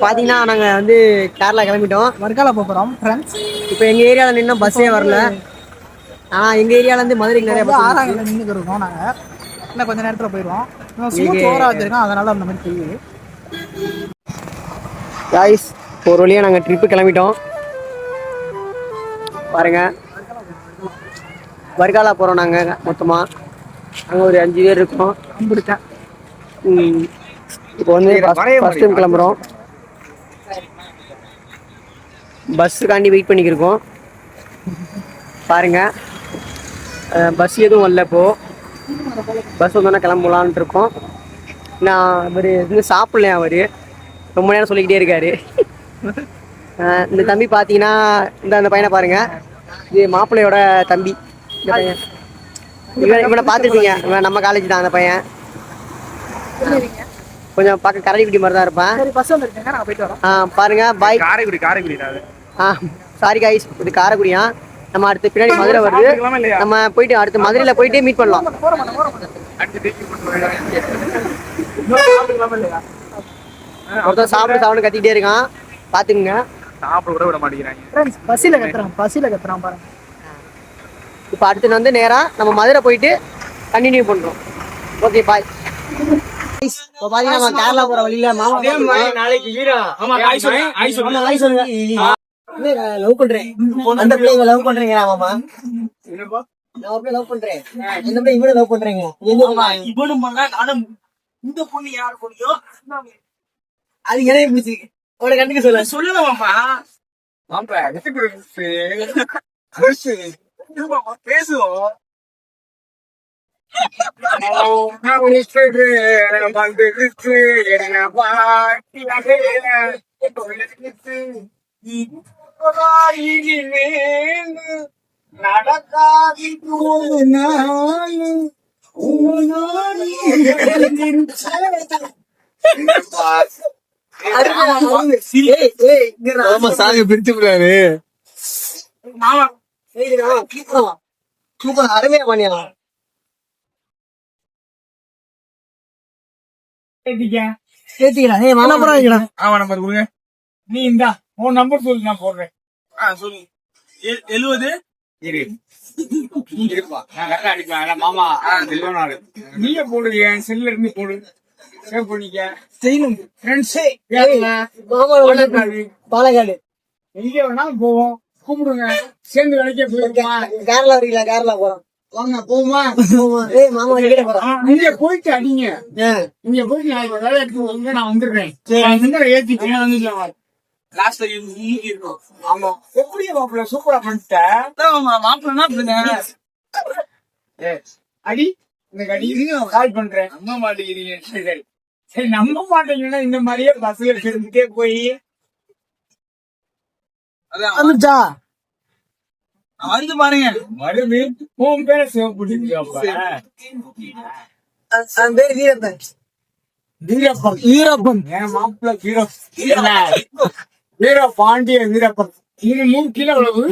பாத்தீங்கன்னா நாங்க வந்து கேரளா கிளம்பிட்டோம், வர்காலா போறோம் ஃப்ரெண்ட்ஸ். இப்போ எங்க ஏரியாவில் இன்னும் பஸ்ஸே வரல. எங்க ஏரியால இருந்து மதுரைக்கு நிறைய பஸ் ஆறாங்கல்ல நின்றுக்கு இருக்கோம். நாங்க இன்னும் கொஞ்ச நேரத்துல போயிடுவோம். ஸ்மூத் ஓவரா வச்சிருக்கோம், அதனால அந்த மாதிரி தெரியுது. காய்ஸ், ஒரு வழியா நாங்க ட்ரிப்பு கிளம்பிட்டோம் பாருங்க. வர்காலா போறோம் நாங்க மொத்தமா. நாங்க ஒரு 5 பேர் இருக்கோம். இப்போ வந்து ஃபர்ஸ்ட் டைம் கிளம்புறோம். பஸ்ஸுக்காண்டி வெயிட் பண்ணிக்கிருக்கோம் பாருங்க. பஸ் எதுவும் வரல. இப்போ பஸ் வந்தோன்னா கிளம்பலான்ட்டு இருக்கோம். நான் அவர் எதுவும் சாப்பிடலையா, அவர் ரொம்ப நேரம் சொல்லிக்கிட்டே இருக்காரு. இந்த தம்பி பார்த்தீங்கன்னா அந்த பையனை பாருங்க, இது மாப்பிள்ளையோட தம்பி. இந்த பையன் இவனை பார்த்துருப்பீங்க, இவன் நம்ம காலேஜ் தான். அந்த பையன் கொஞ்சம் பார்க்க கரடிக்குட்டி மாதிரி தான் இருப்பான். பாருங்க பாய். காரைக்குடி. சாரி காய்ஸ், இது காரைக்குடியா. நம்ம அடுத்து பின்னாடி மதுரை வருது. நம்ம போயிட்டு அடுத்து மதுரையில் போயிட்டு மீட் பண்ணலாம். ஒருத்தர் சாப்பிட்டு கத்திக்கிட்டே இருக்கான், பாத்துக்குங்க. சாப்பிட கூட விட மாட்டேங்கிறாங்க. பசியில கத்துறான் பாருங்க. இப்போ அடுத்து வந்து நேரா நம்ம மதுரை போயிட்டு கண்டினியூ பண்றோம். Okay bye. இப்போ பாத்தீங்கன்னா நம்ம கேரளா போற வழியில நாளைக்கு லவ் பண்றேன். அந்த பிள்ளைங்க லவ் பண்றீங்க மாமா. நான் ஒரு லவ் பண்றேன். இந்த பிள்ளை இவனை லவ் பண்றீங்க. இவனும் நானும். இந்த பொண்ணு யாரு பொண்ணியோ அது இணைய பிடிச்சி அவட கண்டுக்க சொல்லல மாமா. பேசுவோம். சாங்க பிரிச்சு விடாரு. சூப்பர், அருமையா பண்ணியா. நீ இந்தா உன் நம்பர் சொல்லு, நான் போடுறேன். சொல்லு. 70 மாமா. நீயே போடுங்க, செல்ல இருந்து போடு. பாலக்காடு எங்க வேணாலும் போவோம், கூப்பிடுங்க. சேர்ந்து வேலைக்கே போயிருக்கோம். கேரளா வரீங்களா? கேரளா போறோம் வாங்க, போமா. மாமா இங்க போயிட்டு அடிங்க. இங்க போயிட்டு நான் வேலை எடுத்து நான் வந்துடுறேன். ஏத்திட்டேன் வந்துக்கலாம். லாஸ்ட்ல இருக்கும். ஆமா, எப்படி மாப்பிள்ள சூப்பரா பண்ணிட்டேன். மாப்பிள்ளனா அடி இந்த கடி கால் பண்றேன். நம்ப மாட்டேங்கிறீங்க. சரி சரி, நம்ப மாட்டேங்கன்னா இந்த மாதிரியே பஸ்ல எடுத்துட்டே போய் வந்துச்சா வந்து பாருங்க. வருது உன் பேர சிவப்பு. பேர் வீரப்பன். வீரப்பன் என் மாப்பிள்ள வீர பாண்டிய வீரப்பன். 3 கிலோ அளவு.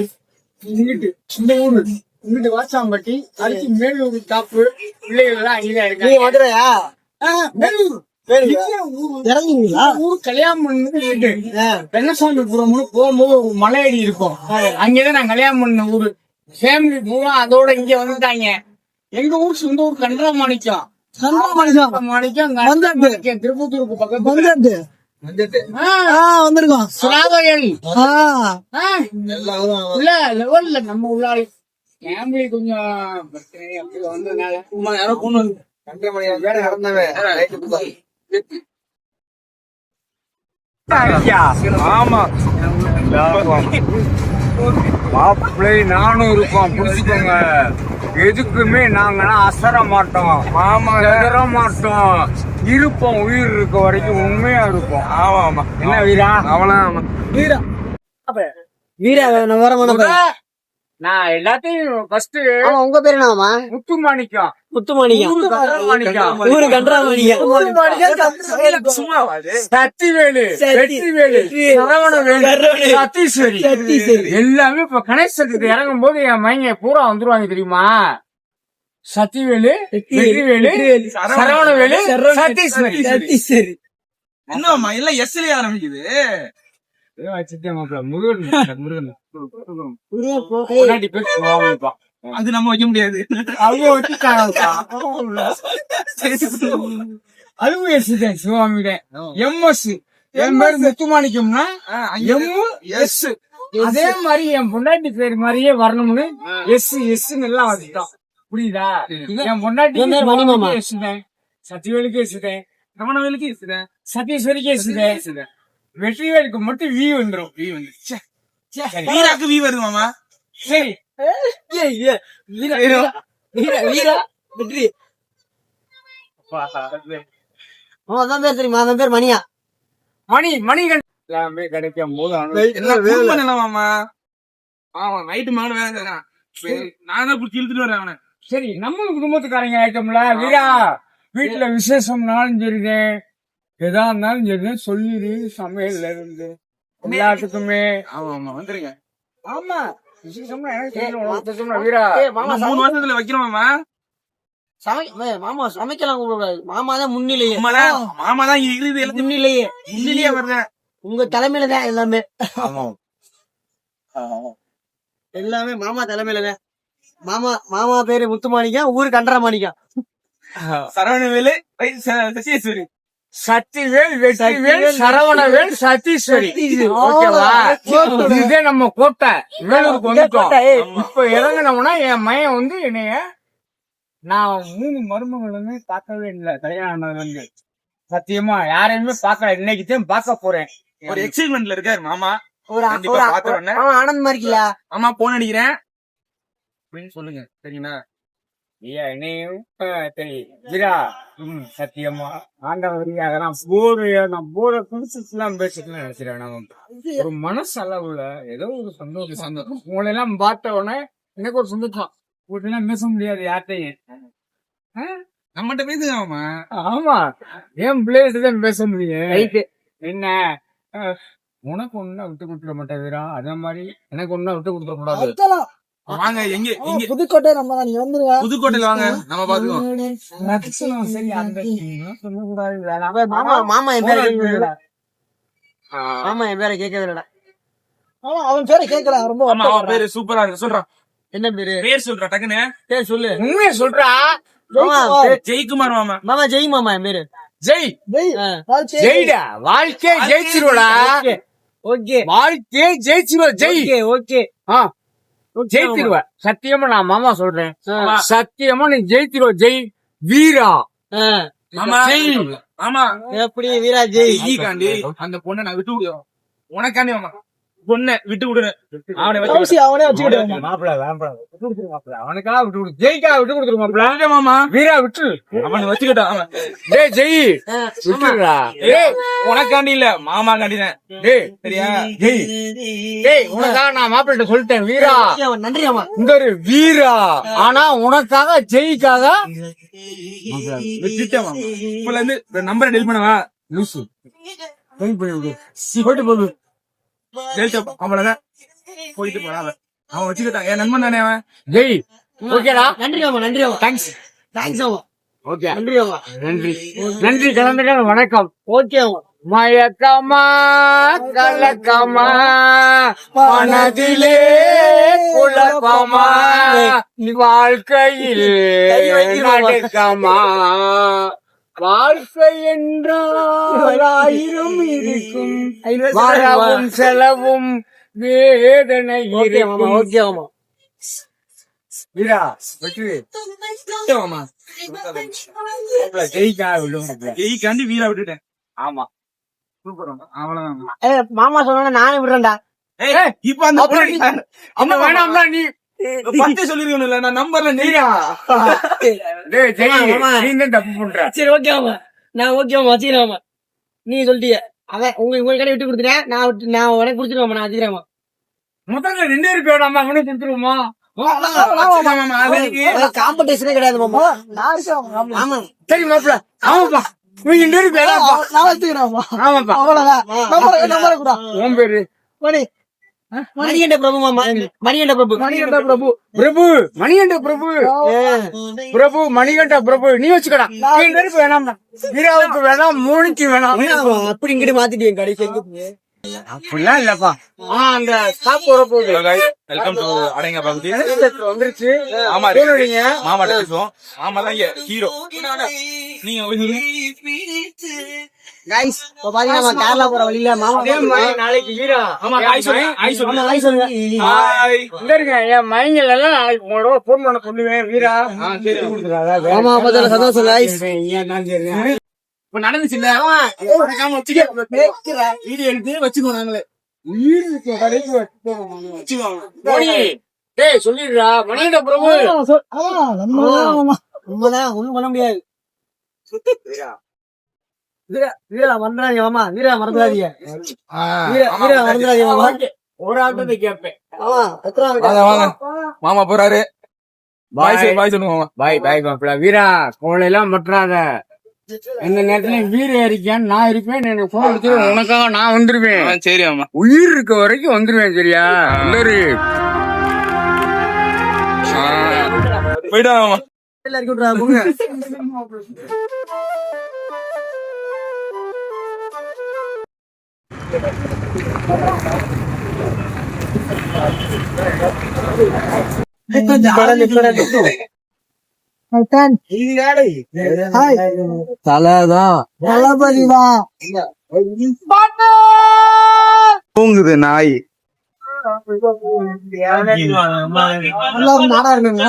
இங்கிட்டு இந்த ஊரு இங்கிட்டு வாச்சாம்பட்டி அடுத்து மேலூர் டாப்பு. பிள்ளைகள் எல்லாம் அங்கேதான் இருக்காங்க. மதுரையா? மேலூர் ஊர் கல்யாணம் பண்ணிட்டு பெண்ணசாமிபுரம்னு போகும்போது ஒரு மலையடி இருக்கும். அங்கேதான் நான் கல்யாணம் பண்ண ஊரு. ஃபேமிலி பூரா அதோட இங்க வந்துட்டாங்க. எங்க ஊர் சொந்த ஊர் கண்டமாணிக்கம். திருப்பத்தூருக்கு பக்கத்து வந்திருக்கோம். லெவல்ல நம்ம உள்ளாள் ஃபேமிலி கொஞ்சம் பிரச்சனை அப்படி வந்ததுனால யாரோ பொண்ணு வேற நடந்தவன். ஆமா, மாப்பிள்ளை நானும் இருப்போம். புடிச்சுக்கோங்க. எதுக்குமே நாங்கன்னா அசர மாட்டோம். ஆமா, எதிர மாட்டோம். இருப்போம், உயிர் இருக்க வரைக்கும் உண்மையா இருப்போம். ஆமா ஆமா. என்ன வீரா? அவனா வீரா வீரா நான் எல்லாத்தையும் ஃபர்ஸ்ட் ஆமா உங்க பேரு என்னமா? முத்துமாணிக்கம் முத்துமாணிக்கம். ஊரு கண்டராமணிக்கம். சத்திவேலு, வெற்றிவேலு, சரவணவேலு, சத்தீஸ்வரி எல்லாமே இப்ப கணேசத்துக்கு இறங்கும் போது என் மைங்க பூரா வந்துருவாங்க தெரியுமா? சத்திவேலு, வெற்றிவேலு, சரவணவேலு, சத்தீஸ்வரி. என்னம்மா எல்லாம் எஸ்லயே ஆரம்பிக்குது. முருகன் முன்னாடி பேர் சுவாமிப்பா. அது நம்ம வைக்க முடியாது. அவங்க வச்சுட்டாங்கப்பா. அதுவும் எஸ் சிவாமிதான். எம்எஸ் என் பேர் முத்துமாணிக்கம்னா எஸ். அதே மாதிரி என் பொண்டாட்டி பேர் மாதிரியே வரணும்னு எஸ் எஸ் எல்லாம் வச்சுட்டோம். புரியுதா? என் பொண்டாட்டி மணிமாமா எஸ் தான், சத்தியவேலுக்கு எஸ் தான், ரமணவேலுக்கு எஸ் தான், சதீஸ்வரிக்கு எஸ் தான். வெற்றிவேலுக்கு மட்டும் வி வந்துரும். வி வந்து வீராக்கு வீ வருது மாமா. சரி வெற்றி அதான் பேர் தெரியுமா? அதன் பேர் மணியா. மணிகண்டன் எல்லாமே கிடைக்கும் போது எல்லாம் மாமா. ஆமா நைட்டு மகன வேலை நான் தான் பிடிச்சி இழுத்துட்டு வரேன் அவனை. சரி நம்ம குடும்பத்துக்காரங்க ஆயிட்டோம்ல வீரா. வீட்டுல விசேஷம்னாலும் சரிதான், எதா இருந்தாலும் சரிதான் சொல்லிடு. சமையல்ல இருந்து எல்லாத்துக்குமே. ஆமா ஆமா வந்துருங்க. ஆமா விசேஷம்னா எனக்கு தெரியணும் வீரா. 3 வருஷத்துல வைக்கிறோம் மாமா. மாமா சமைக்கலாம் கூடாது. மாமா தான் முன்னிலையே. மாமா தான் இருக்குது எல்லாம் முன்னிலையே. முன்னிலையே வருது. உங்க தலைமையில தான் எல்லாமே. எல்லாமே மாமா தலைமையில தான். மாமா பேரு முத்துமாணிக்கம், ஊரு கண்டராமாணிக்கம். சரவணவேலு, சதீஸ்வரி. சத்திவேல், வெற்றிவேல், சரவணவேல், சத்தீஸ்வரி. ஓகேவா? இதே நம்ம கோட்டை வேலூருக்கு வந்துட்டோம். இப்ப இறங்கினோம்னா என் மையன் வந்து என்னைய நான் 3 மருமகளுமே பார்க்கவே இல்லை. கல்யாணம் ஆனதுல இருந்து சத்தியமா யாரையுமே பார்க்கல. இன்னைக்கு தான் பார்க்க போறேன். ஒரு எக்ஸைட்மெண்ட்ல இருக்காரு மாமா. ஆனந்த் மாதிரியா? ஆமா போன் அடிக்கிறேன் அப்படின்னு சொல்லுங்க. சரிங்களா? என்னையும் வீரா சத்தியமா ஆண்டவரியாக போற குடிச்சுலாம் பேசிக்கலாம் நினைச்சிருக்கேன். நான் ஒரு மனசளவுல ஏதோ ஒரு சந்தோஷம். உங்களை எல்லாம் பார்த்த உடனே எனக்கு ஒரு சந்தோஷம். வீட்டுலாம் பேச முடியாது யார்கிட்டையும். நம்மகிட்ட பேசுங்க மாமா. ஆமா என் பிளேஸ் தான் பேச முடியும். என்ன உனக்கு ஒண்ணா விட்டு கொடுத்துட மாட்டேன் வீரா. அதே மாதிரி எனக்கு ஒண்ணா விட்டு கொடுத்துட கூடாது. வாங்க எங்க புதுக்கோட்டை நம்ம தான். நீங்க வந்துருவா புதுக்கோட்டையில வாங்க நம்ம பாத்துக்கோம். சரி அந்த மாமா என் பேரை கேட்கல. மாமா என் பேரை கேட்கவே. அவன் பேரை கேட்கல. ரொம்ப அவன் பேரு சூப்பரா இருக்கு. சொல்றான் என்ன பேரு? பேர் சொல்றா டக்குன்னு. பேர் சொல்லு. உண்மையை சொல்றா. ஜெய்குமார் மாமா. மாமா ஜெய். மாமா என் பேரு ஜெய். ஜெய்டா வாழ்க்கை ஜெயிச்சிருவா. ஓகே வாழ்க்கை ஜெயிச்சிருவா. ஜெய். ஓகே ஜெயிச்சிருவ. சத்தியமா நான் மாமா சொல்றேன். சத்தியமா நீ ஜெயிச்சிருவ. ஜெய் வீரா. மாமா ஆமா எப்படி வீரா ஜெய். காண்டி அந்த பொண்ணை நான் விட்டு விடுவோம். உனக்காண்டி மாமா பொண்ணை விட்டு விடுறேன். அவனை வச்சுக்கிட்டு அவனுக்கா விட்டு விடு. ஜெய்க்கா விட்டு கொடுத்துரு மாப்பிள்ள. மாமா வீரா விட்டு அவனை வச்சுக்கிட்டான். டேய் ஜெய் விட்டுடா. உனக்காண்டி இல்ல மாமா காண்டிதான். டேய் சரியா? ஜெய் டேய் உனக்காக நான் மாப்பிள்ளைட்ட சொல்லிட்டேன் வீரா. நன்றி மாமா. இந்த ஒரு வீரா. ஆனா உனக்காக ஜெய்க்காக விட்டுட்டேன் மாமா. இப்பல இருந்து நம்பரை டெலிட் பண்ணவா? லூசு போயிட்டு போகுது. அவ்வளவுதான் போயிட்டு போறான். அவன் வச்சுக்கிட்டான். என் நண்பன் தானே அவன். ஜெய் ஓகேடா. நன்றி மாமா. நன்றி மாமா. தேங்க்ஸ். தேங்க்ஸ் மாமா. ஓகே நன்றி மாமா. நன்றி நன்றி கலந்துக்க. வணக்கம். ஓகே மாமா. மயக்கமா கலக்கமா மனதிலே குழப்பமா வாழ்க்கையில் நடுக்கமா. வாழ்க்கை என்றால் 1000 இருக்கும். வரவும் செலவும் வேதனை இருக்கும். ஓகே மாமா. வீரா வெற்றி மாமா ஜெயிக்கா விடுவோம். ஜெய்காண்டி வீரா விட்டுட்டேன். ஆமா அவ்வளவுதான். மாமா சொன்னா நானே விடுறேன்டா. இப்ப அந்த அம்மா வேணாம்னா நீ பத்தே சொல்லிருக்கணும். நான் நம்பர்ல நீயா டேய் ஜெய் நீ தான் தப்பு பண்ற. சரி ஓகே மாமா. நான் ஓகே மாமா வச்சுக்கிறேன் மாமா. நீ சொல்லிட்டிய அவன் உங்க கடை விட்டு கொடுத்துட்டேன். நான் உனக்கு கொடுத்துருவேன். நான் வச்சுக்கிறேன். முதல்ல 2 வேணாமா அவனுக்கு கொடுத்துருவோமா காம்படிஷனே கிடையாது மாமா. ஆமா சரி மாப்பிள்ள ஆமாப்பா நீங்க 2 வேணாப்பா நான் வச்சுக்கிறேன். ஆமாப்பா அவ்வளவுதான். உன் பேரு மணிகண்ட பிரபு மாமா. மணிகண்ட பிரபு. மணிகண்ட பிரபு பிரபு மணிகண்ட பிரபு பிரபு மணிகண்ட பிரபு நீ வச்சுக்கடா. 2 பேருக்கு வேணாம்டா. வீராவுக்கு வேணாம் மூணுக்கு வேணாம். அப்படி இங்கிட்டு மாத்திட்டீங்க கடைசி. அப்படிலாம் இல்லப்பா. அந்த ஸ்டாப் வர போகுது. வெல்கம் டு அடங்க பகுதி வந்துருச்சு. ஆமா கேளுங்க மாமா பேசுவோம். மாமா தான் ஹீரோ. நீங்க கைஸ் இப்போ பாத்தீங்கன்னா நம்ம கேரளா போற வழியில மாமா அதே மாதிரி நாளைக்கு வீரா ஆமா ஹாய் சொல்லுங்க. ஹாய் சொல்லுங்க. ஹாய் சொல்லுங்க. ஹாய். இங்க இருங்க என் மைங்கள் எல்லாம் நாளைக்கு உங்களோட போன் பண்ண சொல்லுவேன் வீரா. சரி ஆமா அப்பதான் சந்தோஷம் கைஸ். இப்ப நடந்துச்சு இல்ல வீடியோ எடுத்து வச்சுக்கோ நாங்களே உயிர் இருக்கு கடைக்கு வச்சுக்கோங்க. மணி டேய் சொல்லிடுறா மணிகண்ட பிரபு உண்மைதான் ஒண்ணும் பண்ண முடியாது. வீரா மறந்துடாதீங்க மாமா. வீரா மறந்துடாதீங்க. வீரா மறந்துடாதீங்க மாமா. ஒரு ஆட்டத்தை கேட்பேன். ஆமா எத்தனை வாங்க வாங்க மாமா போறாரு. பாய் பாய் சொல்லுங்க மாமா. பாய் பாய் மாப்பிள வீரா கோலையெல்லாம் பற்றாத. எந்த நேரத்துல வீர இருக்கியான்னு நான் இருப்பேன். எனக்கு போன் அடிச்சு உனக்காக நான் வந்துருவேன். சரி மாமா. உயிர் இருக்க வரைக்கும் வந்துருவேன் சரியா. போயிட்டா மாமா. இறக்கி விட்றாங்க போங்க. தலைதான் தூங்குது நாய். நாடா இருக்குங்க.